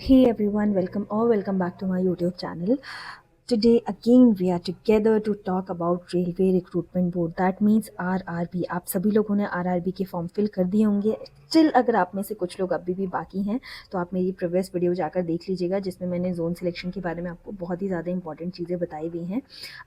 Hey everyone, welcome back to my YouTube channel. Today again we are together to talk about Railway Recruitment Board. That means RRB. आप सभी लोगों ने RRB के form fill कर दिए होंगे. Still अगर आप में से कुछ लोग अभी भी बाकी हैं तो आप मेरी प्रीवियस वीडियो जाकर देख लीजिएगा, जिसमें मैंने जोन सिलेक्शन के बारे में आपको बहुत ही ज़्यादा इंपॉर्टेंट चीज़ें बताई हुई हैं.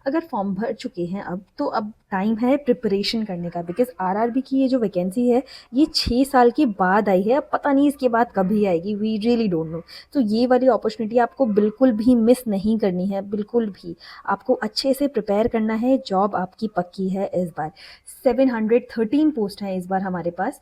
अगर फॉर्म भर चुके हैं अब टाइम है प्रिपरेशन करने का, बिकॉज RRB की ये जो वैकेंसी है ये 6 साल के बाद आई है. अब पता नहीं इसके बाद कभी आएगी, वी रियली डोंट नो. तो ये वाली अपॉर्चुनिटी आपको बिल्कुल भी मिस नहीं करनी है, बिल्कुल भी. आपको अच्छे से प्रिपेयर करना है. जॉब आपकी पक्की है इस बार. 713 पोस्ट हैं इस बार हमारे पास.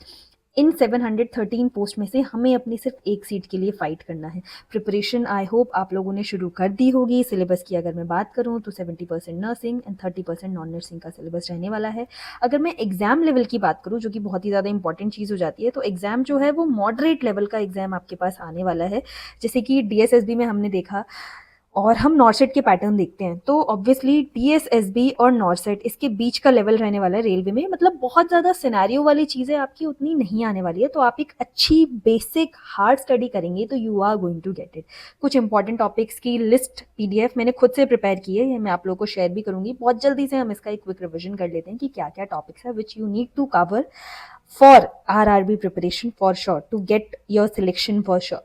इन 713 पोस्ट में से हमें अपनी सिर्फ एक सीट के लिए फाइट करना है. प्रिपरेशन आई होप आप लोगों ने शुरू कर दी होगी. सिलेबस की अगर मैं बात करूं तो 70% नर्सिंग एंड 30% नॉन नर्सिंग का सिलेबस रहने वाला है. अगर मैं एग्जाम लेवल की बात करूं, जो कि बहुत ही ज़्यादा इंपॉर्टेंट चीज़ हो जाती है, तो एग्जाम जो है वो मॉडरेट लेवल का एग्जाम आपके पास आने वाला है. जैसे कि DSSB में हमने देखा, और हम नॉर्सेट के पैटर्न देखते हैं, तो ऑब्वियसली DSSB और नॉर्सेट इसके बीच का लेवल रहने वाला है रेलवे में. मतलब बहुत ज़्यादा सिनेरियो वाली चीज़ें आपकी उतनी नहीं आने वाली है. तो आप एक अच्छी बेसिक हार्ड स्टडी करेंगे तो you are going to get it. कुछ इंपॉर्टेंट टॉपिक्स की लिस्ट PDF मैंने खुद से प्रिपेयर की है, ये मैं आप लोगों को शेयर भी करूँगी. बहुत जल्दी से हम इसका एक क्विक रिविजन कर लेते हैं कि क्या क्या टॉपिक्स है which you need to cover for RRB preparation for sure, to get your selection for sure.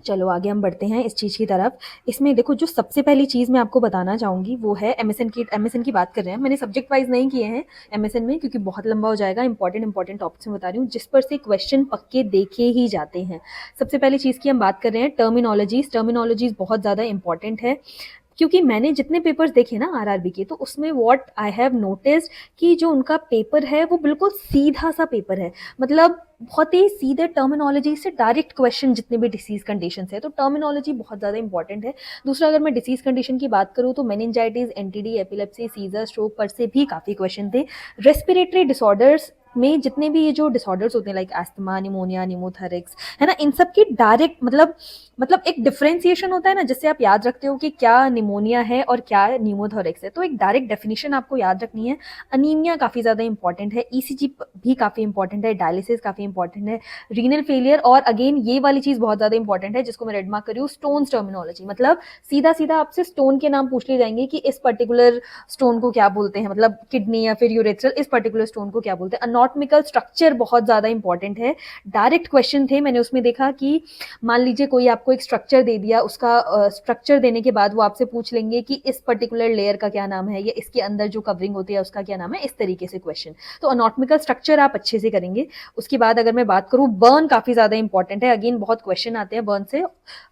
चलो आगे हम बढ़ते हैं इस चीज़ की तरफ. इसमें देखो, जो सबसे पहली चीज़ मैं आपको बताना चाहूँगी वो है MSN की बात कर रहे हैं. मैंने सब्जेक्ट वाइज नहीं किए हैं MSN में, क्योंकि बहुत लंबा हो जाएगा. इंपॉर्टेंट टॉपिक्स में बता रही हूँ जिस पर से क्वेश्चन पक्के देखे ही जाते हैं. सबसे पहली चीज़ की हम बात कर रहे हैं टर्मिनोलॉजीज बहुत ज़्यादा इंपॉर्टेंट है. क्योंकि मैंने जितने पेपर्स देखे ना RRB के, तो उसमें व्हाट आई हैव नोटिस्ड कि जो उनका पेपर है वो बिल्कुल सीधा सा पेपर है. मतलब बहुत ही सीधे टर्मिनोलॉजी से डायरेक्ट क्वेश्चन, जितने भी डिसीज कंडीशन है, तो टर्मिनोलॉजी बहुत ज़्यादा इंपॉर्टेंट है. दूसरा, अगर मैं डिसीज कंडीशन की बात करूँ तो meningitis, NTD, epilepsy, seizure, stroke पर से भी काफ़ी क्वेश्चन थे. रेस्पिरेटरी डिसऑर्डर्स में जितने भी ये जो डिसऑर्डर्स होते हैं लाइक एस्थमा, निमोनिया, निमोथेरिक्स, है ना, इन सब की डायरेक्ट मतलब एक डिफ्रेंसिएशन होता है ना, जिससे आप याद रखते हो कि क्या निमोनिया है और क्या न्यूमोथोरिक्स है. तो एक डायरेक्ट डेफिनेशन आपको याद रखनी है. अनीमिया काफ़ी ज़्यादा इंपॉर्टेंट है. ECG भी काफ़ी इंपॉर्टेंट है. डायलिसिस काफ़ी इंपॉर्टेंट है. रीनल फेलियर, और अगेन ये वाली चीज़ बहुत ज़्यादा इंपॉर्टेंट है जिसको मैं रेड मार्क कर रही हूँ, स्टोन्स टर्मिनोलॉजी. मतलब सीधा सीधा आपसे स्टोन के नाम पूछ लिए जाएंगे कि इस पर्टिकुलर स्टोन को क्या बोलते हैं, मतलब किडनी या फिर यूरेथ्रल, इस पर्टिकुलर स्टोन को क्या बोलते हैं. अनॉटमिकल स्ट्रक्चर बहुत ज़्यादा इंपॉर्टेंट है. डायरेक्ट क्वेश्चन थे. मैंने उसमें देखा कि मान लीजिए कोई आपको एक स्ट्रक्चर दे दिया, उसका स्ट्रक्चर देने के बाद वो आपसे पूछ लेंगे कि इस पर्टिकुलर लेयर का क्या नाम है, या इसके अंदर जो कवरिंग होती है उसका क्या नाम है, इस तरीके से क्वेश्चन. तो अनॉटमिकल स्ट्रक्चर आप अच्छे से करेंगे. उसके बाद अगर मैं बात करूं, बर्न काफी ज्यादा इंपॉर्टेंट है. अगेन बहुत क्वेश्चन आते हैं बर्न से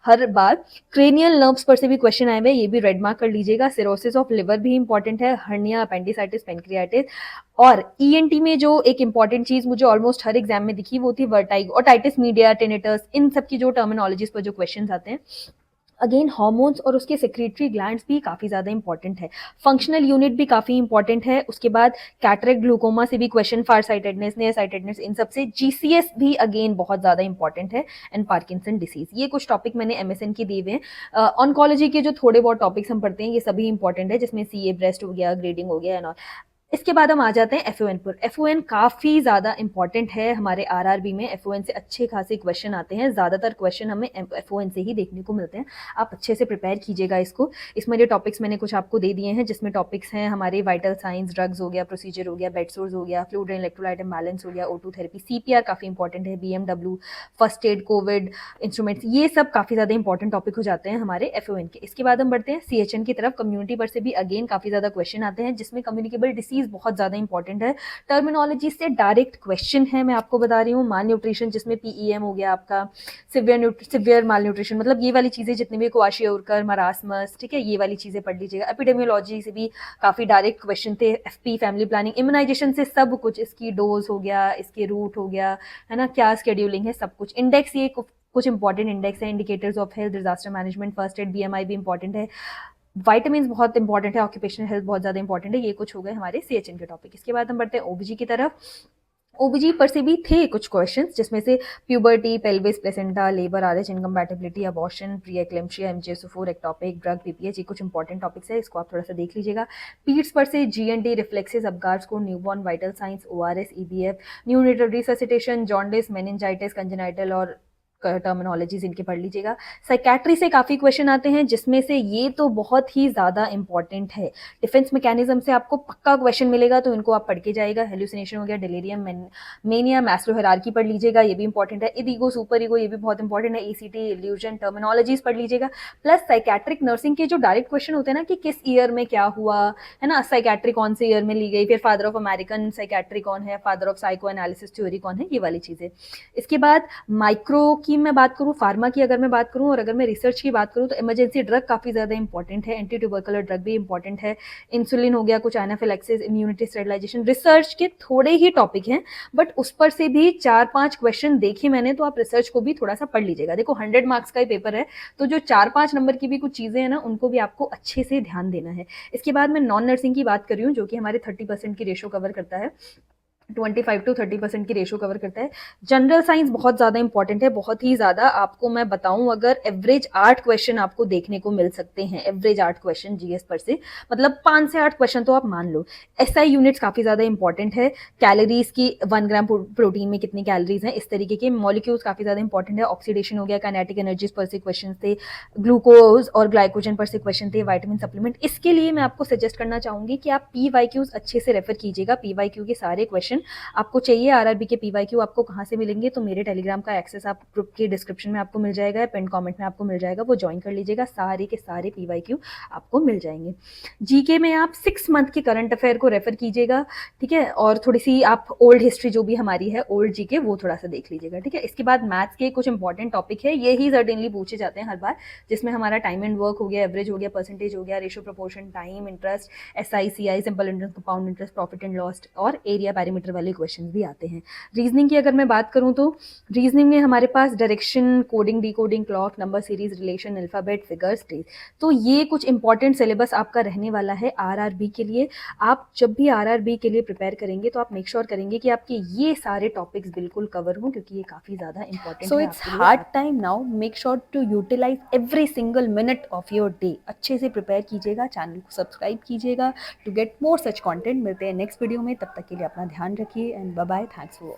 हर बार. क्रेनियल नर्व्स पर से भी क्वेश्चन आए हुए, ये भी रेड मार्क कर लीजिएगा. सिरोसिस ऑफ लिवर भी इंपॉर्टेंट है. Hernia, appendicitis, pancreatitis. और ENT में जो एक इंपॉर्टेंट चीज मुझे ऑलमोस्ट हर एग्जाम में दिखी वो थी वर्टाइगो, ओटाइटिस मीडिया, टेनिटस. इन सब की जो टर्मिनोलॉजीज पर जो क्वेश्चन आते हैं, अगेन हार्मोन्स और उसके सेक्रेटरी ग्लैंड्स भी काफ़ी ज़्यादा इंपॉर्टेंट है. फंक्शनल यूनिट भी काफ़ी इंपॉर्टेंट है. उसके बाद कैटरेक्ट, ग्लूकोमा से भी question, far sightedness, near sightedness, इन सब से. GCS भी अगेन बहुत ज़्यादा इंपॉर्टेंट है. And Parkinson disease. ये कुछ टॉपिक मैंने MSN की दिए हुए हैं. ऑन्कोलॉजी के जो थोड़े बहुत टॉपिक्स हम पढ़ते हैं ये सभी इंपॉर्टेंट है, जिसमें CA ब्रेस्ट हो गया, ग्रेडिंग हो गया एंड ऑल. इसके बाद हम आ जाते हैं FON पर. FON काफ़ी ज़्यादा इंपॉर्टेंट है हमारे RRB में. FON से अच्छे खासे क्वेश्चन आते हैं. ज़्यादातर क्वेश्चन हमें FON से ही देखने को मिलते हैं. आप अच्छे से प्रिपेयर कीजिएगा इसको. इसमें जो टॉपिक्स मैंने कुछ आपको दे दिए हैं, जिसमें टॉपिक्स हैं हमारे वाइटल साइंस, ड्रग्स हो गया, प्रोसीजर हो गया, बेड सोर्स हो गया, फ्लूइड एंड इलेक्ट्रोलाइट इम्बैलेंस हो गया, O2 थेरेपी, CPR काफ़ी इंपॉर्टेंट है, BMW, first aid, Covid instruments. ये सब काफ़ी ज़्यादा इंपॉर्टेंट टॉपिक हो जाते हैं हमारे FON के. इसके बाद हम बढ़ते हैं CHN की तरफ. कम्युनिटी पर से भी अगेन काफ़ी ज़्यादा क्वेश्चन आते हैं, जिसमें कम्युनिकेबल डिसीज बहुत ज़्यादा इंपॉर्टेंट है. टर्मिनोलॉजी से डायरेक्ट क्वेश्चन है, मैं आपको बता रही हूँ. माल न्यूट्रिशन, जिसमें PEM हो गया आपका, सिवियर माल न्यूट्रिशन, मतलब ये वाली चीज़ें जितनी भी, क्वाशियोरकर, मरासमस, ठीक है, ये वाली चीज़ें पढ़ लीजिएगा. एपिडेमियोलॉजी से भी काफ़ी डायरेक्ट क्वेश्चन थे. FP, फैमिली प्लानिंग, इम्यूनाइजेशन से सब कुछ, इसकी डोज हो गया, इसके रूट हो गया, है ना, क्या स्केड्यूलिंग है, सब कुछ. इंडेक्स, ये कुछ इंपॉर्टेंट इंडेक्स है. Indicators of health, disaster management, first aid, BMI भी इंपॉर्टेंट है. विटामिन बहुत इंपॉर्टेंट है. ऑक्यूपेशनल हेल्थ बहुत ज़्यादा इंपॉर्टेंट है. ये कुछ हो गए हमारे CHN के टॉपिक. इसके बाद हम बढ़ते हैं OBG की तरफ. OBG पर से भी थे कुछ क्वेश्चंस, जिसमें से puberty, pelvis, placenta, labour, RH, incompatibility, abortion, pre eclampsia, MGS4, ectopic, drug, PPH, ये कुछ इंपॉर्टेंट टॉपिक्स है. इसको आप थोड़ा सा देख लीजिएगा. पीड्स पर से GNT, reflexes, Apgar score, newborn, vital signs, ORS, EBF, neonatal resuscitation, jaundice, meningitis, congenital और टर्मिनोलॉजीज इनके पढ़ लीजिएगा। साइकेट्री से काफ़ी क्वेश्चन आते हैं, जिसमें से ये तो बहुत ही ज़्यादा इंपॉर्टेंट है। डिफेंस मैकेनिज्म से आपको पक्का क्वेश्चन मिलेगा, तो इनको आप पढ़ के जाइएगा। हेलुसिनेशन हो गया, डिलीरियम, मेनिया, मैस्लो हायरार्की पढ़ लीजिएगा, ये भी इंपॉर्टेंट है। इद ईगो, सुपर ईगो, ये भी बहुत इंपॉर्टेंट है। ईसीटी, इल्यूजन, टर्मिनोलॉजीज पढ़ लीजिएगा। प्लस साइकेट्रिक नर्सिंग के जो डायरेक्ट क्वेश्चन होते हैं ना, कि किस ईयर में क्या हुआ है ना, साइकेट्री कौन से ईयर में ली गई, फिर फादर ऑफ अमेरिकन साइकेट्री कौन है, father of psycho analysis theory कौन है, ये वाली चीज़ें। इसके बाद माइक्रो की मैं बात करूँ, फार्मा की अगर मैं बात करूँ, और अगर मैं रिसर्च की बात करूँ, तो इमरजेंसी ड्रग काफ़ी ज़्यादा इंपॉर्टेंट है। एंटी ट्यूबरकुलर ड्रग भी इंपॉर्टेंट है। इंसुलिन हो गया, कुछ एनाफिलैक्सिस, इम्यूनिटी स्टेरिलाइजेशन, रिसर्च के थोड़े ही टॉपिक हैं, बट उस पर से भी 4-5 क्वेश्चन देखे मैंने, तो आप रिसर्च को भी थोड़ा सा पढ़ लीजिएगा। देखो 100 मार्क्स का ही पेपर है, तो जो 4-5 नंबर की भी कुछ चीज़ें हैं ना, उनको भी आपको अच्छे से ध्यान देना है। इसके बाद मैं नॉन नर्सिंग की बात कर रही हूँ, जो कि हमारे 30% की रेशो कवर करता है, 25 to 30% की रेशो कवर करता है। जनरल साइंस बहुत ज़्यादा इंपॉर्टेंट है, बहुत ही ज़्यादा। आपको मैं बताऊं, अगर एवरेज 8 क्वेश्चन आपको देखने को मिल सकते हैं, एवरेज 8 क्वेश्चन जीएस पर से, मतलब 5 से 8 क्वेश्चन तो आप मान लो। एसआई यूनिट्स काफ़ी ज़्यादा इंपॉर्टेंट है। कैलोरीज की 1 ग्राम प्रोटीन में कितनी कैलोरीज हैं, इस तरीके के मॉलिक्यूल्स काफ़ी ज़्यादा इंपॉर्टेंट है। ऑक्सीडेशन हो गया, काइनेटिक एनर्जीज पर से क्वेश्चन थे, ग्लूकोज और ग्लाइकोजन पर से क्वेश्चन थे, वाइटामिन सप्लीमेंट। इसके लिए मैं आपको सजेस्ट करना चाहूंगी कि आप पीवाईक्यूज अच्छे से रेफर कीजिएगा। पीवाईक्यू के सारे क्वेश्चन आपको चाहिए। आरआरबी के पीवाईक्यू आपको कहाँ से मिलेंगे, तो मेरे टेलीग्राम का एक्सेस आप ग्रुप के डिस्क्रिप्शन में आपको मिल जाएगा, पिन कमेंट में आपको मिल जाएगा, वो ज्वाइन कर लीजिएगा। सारे के सारे पीवाईक्यू आपको मिल जाएंगे। जीके में आप 6 मंथ के करंट अफेयर को रेफर कीजिएगा, ठीक है, और थोड़ी सी आप ओल्ड हिस्ट्री जो भी हमारी है, ओल्ड जीके, वो थोड़ा सा देख लीजिएगा, ठीक है। इसके बाद मैथ्स के कुछ इंपॉर्टेंट टॉपिक है, ये ही सर्टेनली पूछे जाते हैं हर बार, जिसमें हमारा टाइम एंड वर्क हो गया, एवरेज हो गया, परसेंटेज हो गया, ratio proportion, time, interest, SI, CI, simple interest, compound interest, profit and loss, और एरिया पैरामीटर वाले क्वेश्चन भी आते हैं। रीजनिंग की अगर मैं बात करूं, तो रीजनिंग में हमारे पास direction, coding, decoding, clock, number series, relation, alphabet, figures, traces, तो ये कुछ इंपॉर्टेंट सिलेबस आपका रहने वाला है आरआरबी के लिए। आप जब भी आरआरबी के लिए प्रिपेयर करेंगे, तो आप मेक श्योर करेंगे कि आपके ये सारे टॉपिक्स बिल्कुल कवर हों, क्योंकि ये काफ़ी ज़्यादा इंपॉर्टेंट है। So it's hard time now, make sure to utilize every single minute of your day. अच्छे से प्रिपेयर कीजिएगा, चैनल को सब्सक्राइब कीजिएगा to get more such content. मिलते हैं नेक्स्ट वीडियो में, तब तक के लिए अपना ध्यान रखिए and bye bye. Thanks for